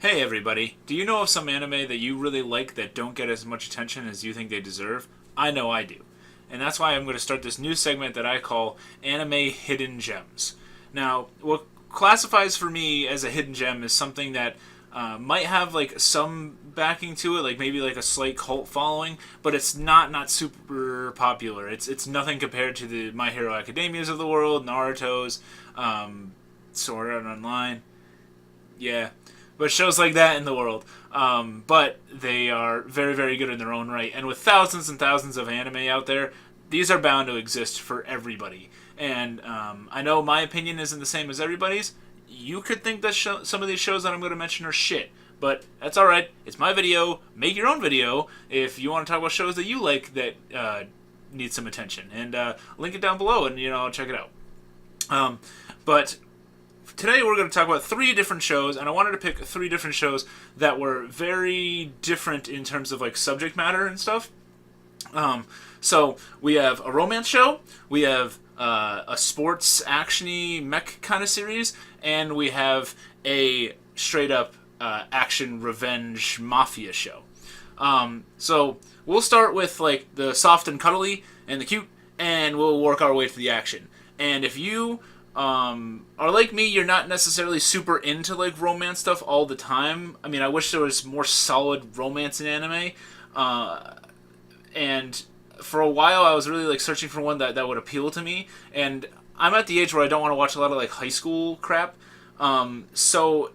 Hey everybody, do you know of some anime that you really like that don't get as much attention as you think they deserve? I know I do. And that's why I'm going to start this new segment that I call Anime Hidden Gems. Now, what classifies for me as a hidden gem is something that might have like some backing to it, like maybe like a slight cult following, but it's not super popular. It's nothing compared to the My Hero Academias of the world, Naruto's, Sword Art Online. Yeah, but shows like that in the world. But they are very, very good in their own right. And with thousands and thousands of anime out there, these are bound to exist for everybody. And I know my opinion isn't the same as everybody's. You could think that some of these shows that I'm going to mention are shit. But that's alright. It's my video. Make your own video if you want to talk about shows that you like that need some attention. And link it down below and, I'll check it out. But today we're going to talk about 3 different shows, and I wanted to pick 3 different shows that were very different in terms of like subject matter and stuff. So we have a romance show, we have a sports actiony mech kind of series, and we have a straight up action revenge mafia show. So we'll start with like the soft and cuddly and the cute, and we'll work our way to the action. And if you are like me, you're not necessarily super into like romance stuff all the time. I mean, I wish there was more solid romance in anime. And for a while, I was really like searching for one that would appeal to me. And I'm at the age where I don't want to watch a lot of like high school crap. So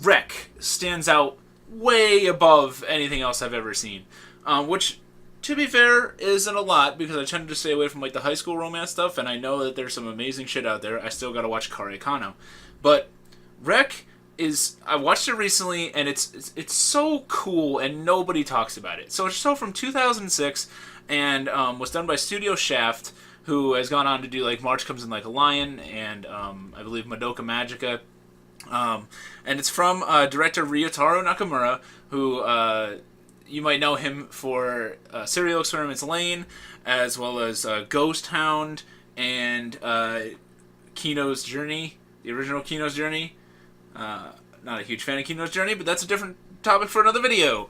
Rec stands out way above anything else I've ever seen. Which, to be fair, isn't a lot, because I tend to stay away from like the high school romance stuff, and I know that there's some amazing shit out there. I still gotta watch Kare Kano. But Rec is, I watched it recently, and it's so cool, and nobody talks about it. So it's a show from 2006, and was done by Studio Shaft, who has gone on to do like March Comes in Like a Lion, and I believe Madoka Magica. And it's from director Ryotaro Nakamura, who you might know him for Serial Experiments Lane, as well as Ghost Hound and Kino's Journey, the original Kino's Journey. Not a huge fan of Kino's Journey, but that's a different topic for another video.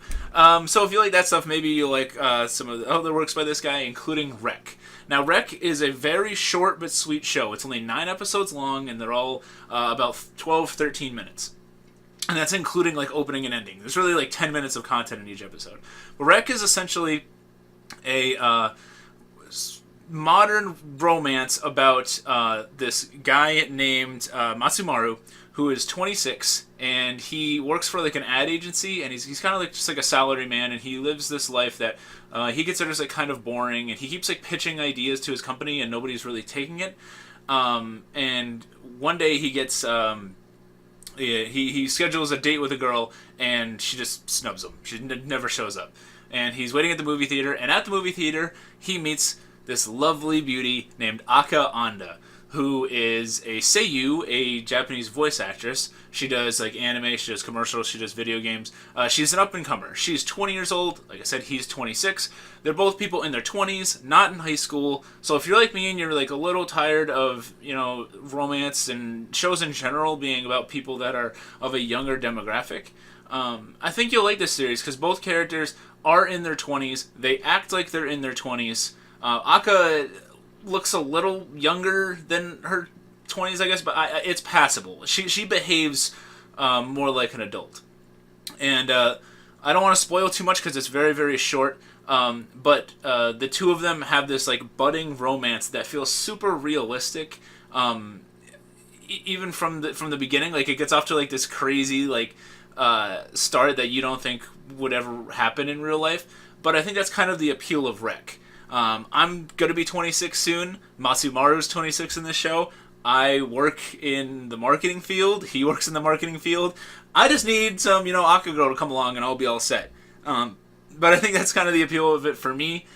So if you like that stuff, maybe you'll like some of the other works by this guy, including Rec. Now, Rec is a very short but sweet show. It's only 9 episodes long, and they're all about 12-13 minutes. And that's including like opening and ending. There's really like 10 minutes of content in each episode. But Rec is essentially a modern romance about this guy named Matsumaru, who is 26, and he works for like an ad agency, and he's kind of like just like a salary man, and he lives this life that he considers like kind of boring, and he keeps like pitching ideas to his company, and nobody's really taking it. And one day he gets he schedules a date with a girl, and she just snubs him. She never shows up. And he's waiting at the movie theater, and at the movie theater, he meets this lovely beauty named Aka Anda, who is a seiyuu, a Japanese voice actress. She does like anime, she does commercials, she does video games. She's an up-and-comer. She's 20 years old. Like I said, he's 26. They're both people in their 20s, not in high school. So if you're like me and you're like a little tired of, romance and shows in general being about people that are of a younger demographic, I think you'll like this series, because both characters are in their 20s. They act like they're in their 20s. Aka looks a little younger than her 20s, I guess, but it's passable. She behaves more like an adult. And I don't want to spoil too much because it's very, very short, but the two of them have this like budding romance that feels super realistic, even from the beginning. Like, it gets off to like this crazy like start that you don't think would ever happen in real life, but I think that's kind of the appeal of Rec. I'm going to be 26 soon. Matsumaru's 26 in this show. I work in the marketing field. He works in the marketing field. I just need some, Aka girl to come along and I'll be all set. But I think that's kind of the appeal of it for me,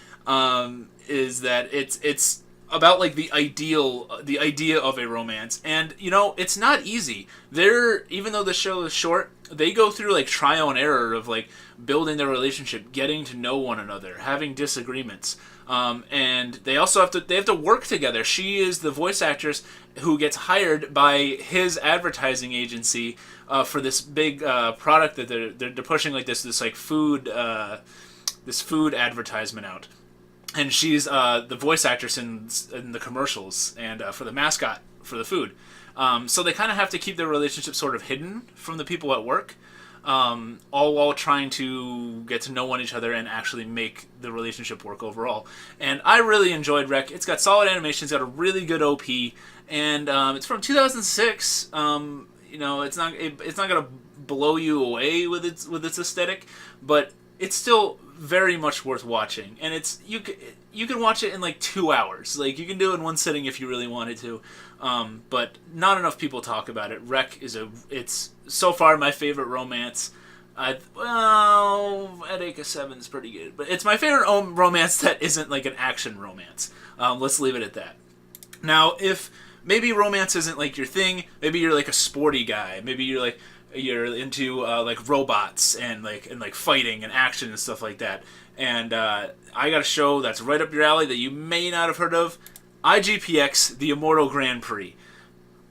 is that it's about like the idea of a romance. And, it's not easy. Even though the show is short, they go through like trial and error of like building their relationship, getting to know one another, having disagreements. And they also have to work together. She is the voice actress who gets hired by his advertising agency for this big product that they're pushing, like this like food this food advertisement out. And she's the voice actress in the commercials and for the mascot for the food. So they kind of have to keep their relationship sort of hidden from the people at work, all while trying to get to know each other and actually make the relationship work overall. And I really enjoyed Rec. It's got solid animation. It's got a really good OP, and it's from 2006. It's not gonna blow you away with its aesthetic, but it's still very much worth watching. And you can watch it in like 2 hours. Like, you can do it in one sitting if you really wanted to. But not enough people talk about it. Rec it's so far my favorite romance. Headache of Seven is pretty good, but it's my favorite romance that isn't like an action romance. Let's leave it at that. Now, if maybe romance isn't like your thing, maybe you're like a sporty guy, maybe you're into like robots and like fighting and action and stuff like that. And I got a show that's right up your alley that you may not have heard of. IGPX, The Immortal Grand Prix.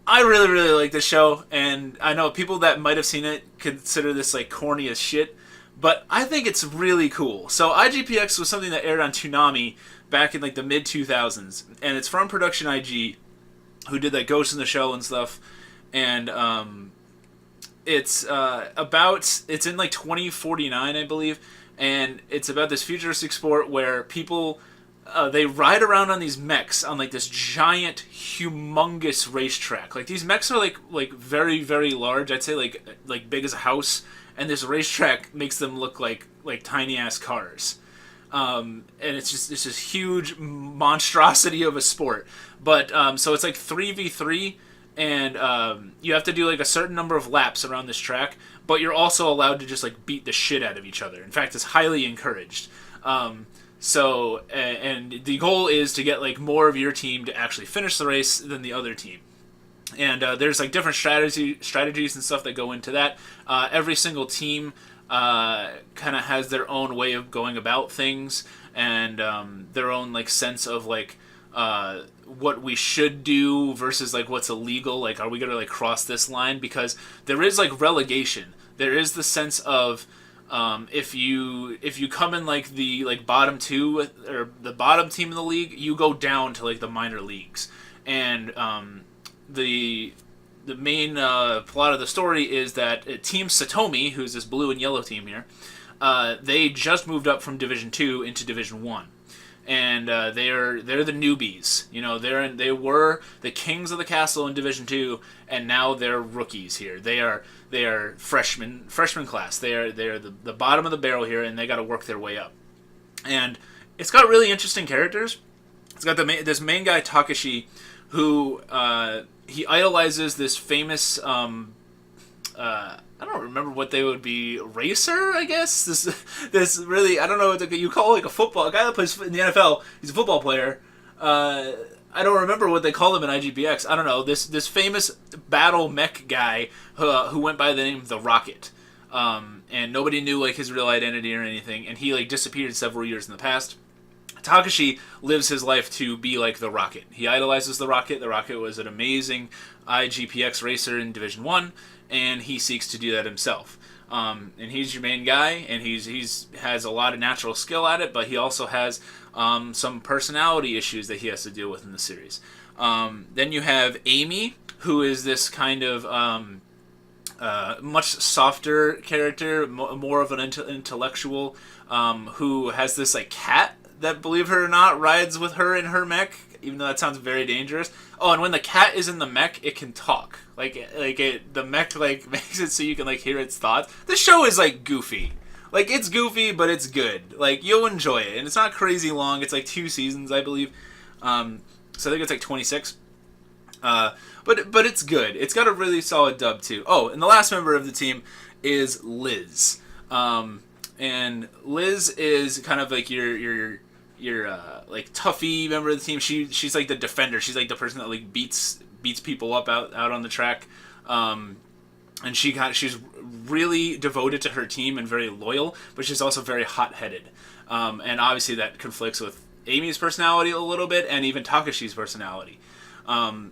I really, really like this show, and I know people that might have seen it consider this like corny as shit, but I think it's really cool. So IGPX was something that aired on Toonami back in like the mid 2000s, and it's from Production IG, who did like Ghost in the Shell and stuff, and it's in like 2049, I believe, and it's about this futuristic sport where people they ride around on these mechs on like this giant, humongous racetrack. Like, these mechs are like very, very large. I'd say like big as a house, and this racetrack makes them look like tiny ass cars. And it's just this huge monstrosity of a sport. But so it's like 3v3, and you have to do like a certain number of laps around this track. But you're also allowed to just like beat the shit out of each other. In fact, it's highly encouraged. So, and the goal is to get like more of your team to actually finish the race than the other team. And there's like different strategies and stuff that go into that. Every single team kind of has their own way of going about things, and their own like sense of like what we should do versus like what's illegal. Like, are we gonna like cross this line? Because there is like relegation. There is the sense of if you come in like the like bottom two or the bottom team in the league, you go down to like the minor leagues. And the main plot of the story is that Team Satomi, who's this blue and yellow team here, they just moved up from Division 2 into Division 1. And they're the newbies. You know, they were the kings of the castle in Division 2, and now they're rookies here. They are freshman class. They're the bottom of the barrel here, and they got to work their way up. And it's got really interesting characters. It's got this main guy Takashi, who he idolizes this famous I don't remember what they would be, racer, I guess. This really, I don't know what you call like a guy that plays in the NFL. He's a football player. I don't remember what they call him in IGPX. I don't know. This famous battle mech guy who went by the name of the Rocket, and nobody knew like his real identity or anything, and he like disappeared several years in the past. Takashi lives his life to be like the Rocket. He idolizes the Rocket. The Rocket was an amazing IGPX racer in Division 1, and he seeks to do that himself. And he's your main guy, and he's has a lot of natural skill at it, but he also has some personality issues that he has to deal with in the series. Then you have Amy, who is this kind of much softer character, more of an intellectual, who has this like cat that, believe it or not, rides with her in her mech, even though that sounds very dangerous. Oh, and when the cat is in the mech, it can talk. The mech like makes it so you can like hear its thoughts. This show is like goofy. Like, it's goofy, but it's good. Like, you'll enjoy it, and it's not crazy long. It's like 2 seasons, I believe. So I think it's like 26. But it's good. It's got a really solid dub too. Oh, and the last member of the team is Liz. And Liz is kind of like your like toughy member of the team. She's like the defender. She's like the person that like beats people up out on the track. And she's really devoted to her team and very loyal, but she's also very hot-headed. And obviously that conflicts with Amy's personality a little bit, and even Takashi's personality.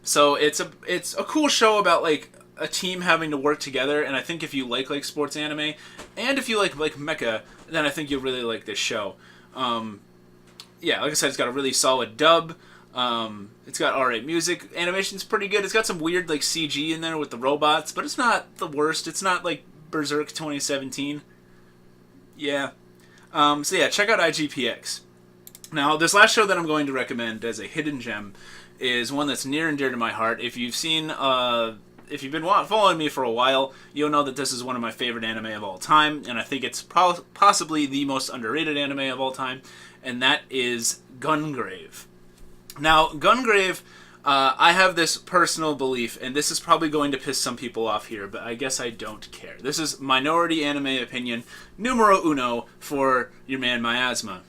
So it's a cool show about like a team having to work together, and I think if you like sports anime, and if you like mecha, then I think you'll really like this show. Yeah, like I said, it's got a really solid dub. It's got alright music. Animation's pretty good. It's got some weird like CG in there with the robots, but it's not the worst. It's not like Berserk 2017. Yeah. So yeah, check out IGPX. Now, this last show that I'm going to recommend as a hidden gem is one that's near and dear to my heart. If you've been following me for a while, you'll know that this is one of my favorite anime of all time, and I think it's possibly the most underrated anime of all time, and that is Gungrave. Now, Gungrave, I have this personal belief, and this is probably going to piss some people off here, but I guess I don't care. This is minority anime opinion numero uno for your man Miasma.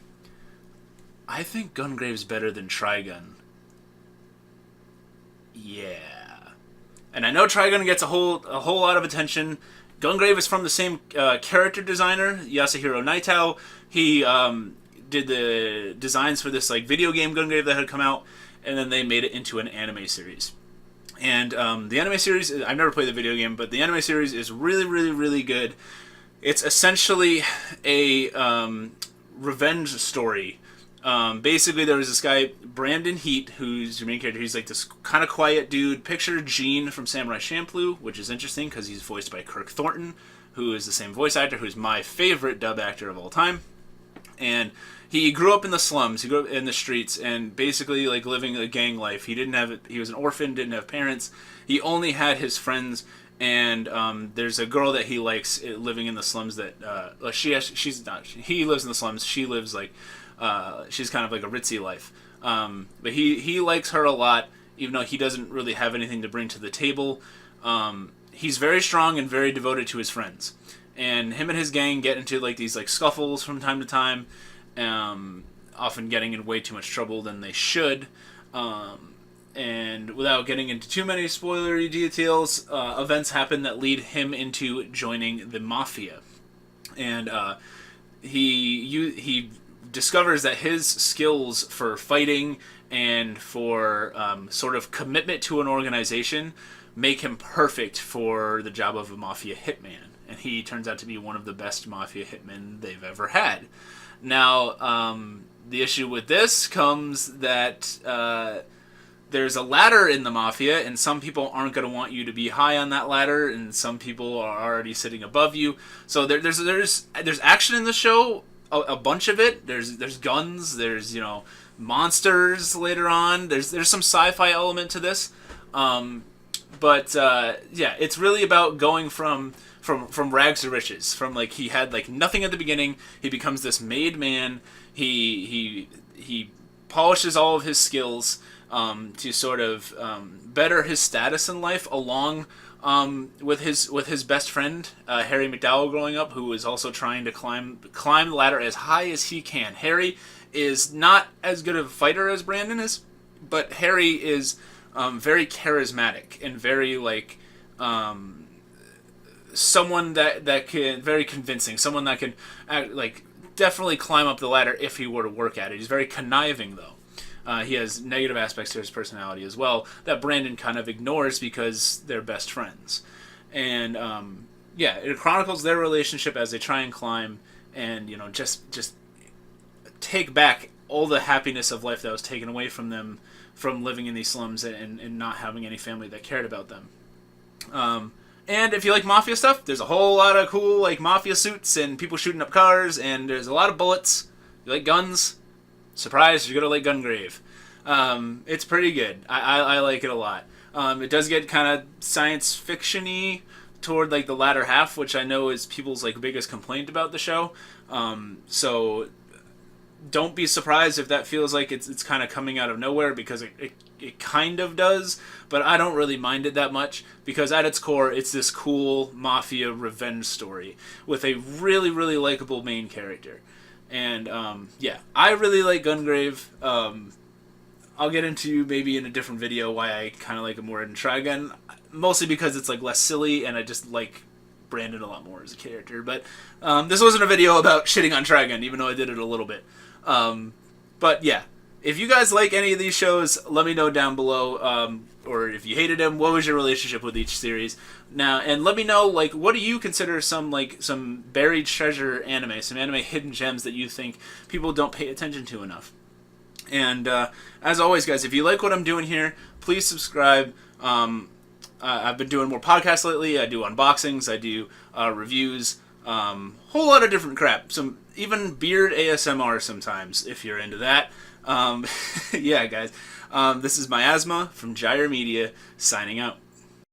I think Gungrave's better than Trigun. Yeah. And I know Trigun gets a whole lot of attention. Gungrave is from the same character designer, Yasuhiro Naitao. He did the designs for this like video game Gungrave that had come out, and then they made it into an anime series. And the anime series, I've never played the video game, but the anime series is really, really, really good. It's essentially a revenge story. Basically, there was this guy, Brandon Heat, who's your main character. He's like this kind of quiet dude. Picture Gene from Samurai Champloo, which is interesting because he's voiced by Kirk Thornton, who is the same voice actor, who's my favorite dub actor of all time. And he grew up in the slums. He grew up in the streets, and basically like living a gang life. He was an orphan, didn't have parents. He only had his friends. And there's a girl that he likes living in the slums. That he lives in the slums. She lives like. She's kind of like a ritzy life. But he likes her a lot, even though he doesn't really have anything to bring to the table. He's very strong and very devoted to his friends. And him and his gang get into like these like scuffles from time to time, often getting in way too much trouble than they should. And without getting into too many spoilery details, events happen that lead him into joining the mafia. And he discovers that his skills for fighting and for sort of commitment to an organization make him perfect for the job of a mafia hitman. And he turns out to be one of the best mafia hitmen they've ever had. Now, the issue with this comes that there's a ladder in the mafia, and some people aren't going to want you to be high on that ladder, and some people are already sitting above you. So there's action in the show. A bunch of it. There's guns. There's monsters later on. There's some sci-fi element to this, but yeah, it's really about going from rags to riches. From like he had like nothing at the beginning, he becomes this made man. He polishes all of his skills to sort of better his status in life, along with his best friend Harry McDowell growing up, who is also trying to climb the ladder as high as he can. Harry is not as good of a fighter as Brandon is, but Harry is very charismatic and very like someone that can very convincing, someone that can like definitely climb up the ladder if he were to work at it. He's very conniving though. He has negative aspects to his personality as well that Brandon kind of ignores because they're best friends. And yeah, it chronicles their relationship as they try and climb and just take back all the happiness of life that was taken away from them from living in these slums and not having any family that cared about them. And if you like mafia stuff, there's a whole lot of cool like mafia suits and people shooting up cars, and there's a lot of bullets. You like guns? Surprise, you're gonna like Gungrave. It's pretty good. I like it a lot. It does get kind of science fiction-y toward like the latter half, which I know is people's like biggest complaint about the show. So don't be surprised if that feels like it's kind of coming out of nowhere, because it kind of does, but I don't really mind it that much, because at its core it's this cool mafia revenge story with a really, really likable main character. And yeah, I really like Gungrave. I'll get into maybe in a different video why I kind of like it more than Trigun, mostly because it's like less silly and I just like Brandon a lot more as a character. But this wasn't a video about shitting on Trigun, even though I did it a little bit. But yeah, if you guys like any of these shows, let me know down below. Or if you hated them, what was your relationship with each series? Now, and let me know, like, what do you consider some buried treasure anime, some anime hidden gems that you think people don't pay attention to enough? And as always, guys, if you like what I'm doing here, please subscribe. I've been doing more podcasts lately. I do unboxings. I do reviews. Whole lot of different crap. Some even beard ASMR sometimes, if you're into that. Yeah, guys. This is Miasma from Gyre Media, signing out.